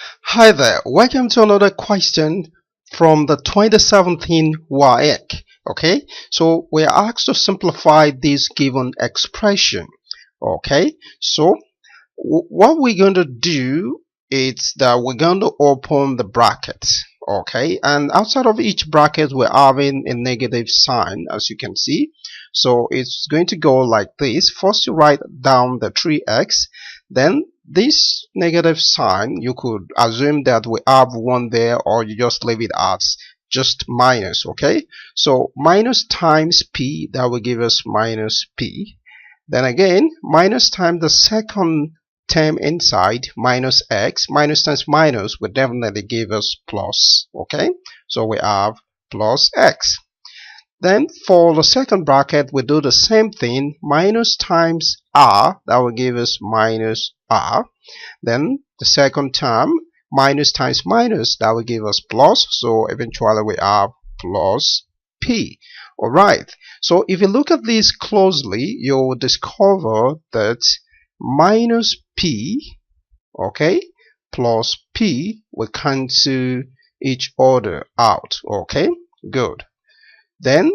Hi there, welcome to another question from the 2017 WAEC. Okay, so we are asked to simplify this given expression. Okay, so what we're going to do is that we're going to open the brackets. Okay, and outside of each bracket we're having a negative sign, as you can see. So it's going to go like this. First you write down the 3x, then this negative sign, you could assume that we have one there, or you just leave it as just minus. Okay, so minus times p, that will give us minus p. Then again, minus times the second term inside, minus x. Minus times minus will definitely give us plus. Okay, so we have plus x. Then for the second bracket we do the same thing. Minus times r, that will give us minus r. Then the second term, minus times minus, that will give us plus. So eventually we have plus p. Alright, so if you look at this closely, you'll discover that minus p, okay, plus p will cancel each other out. Okay, good. Then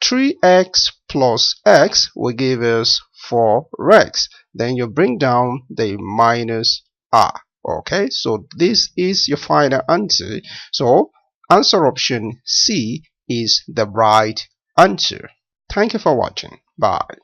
3x plus x will give us 4x. Then you bring down the minus r. Okay, so this is your final answer. So answer option C is the right answer. Thank you for watching. Bye.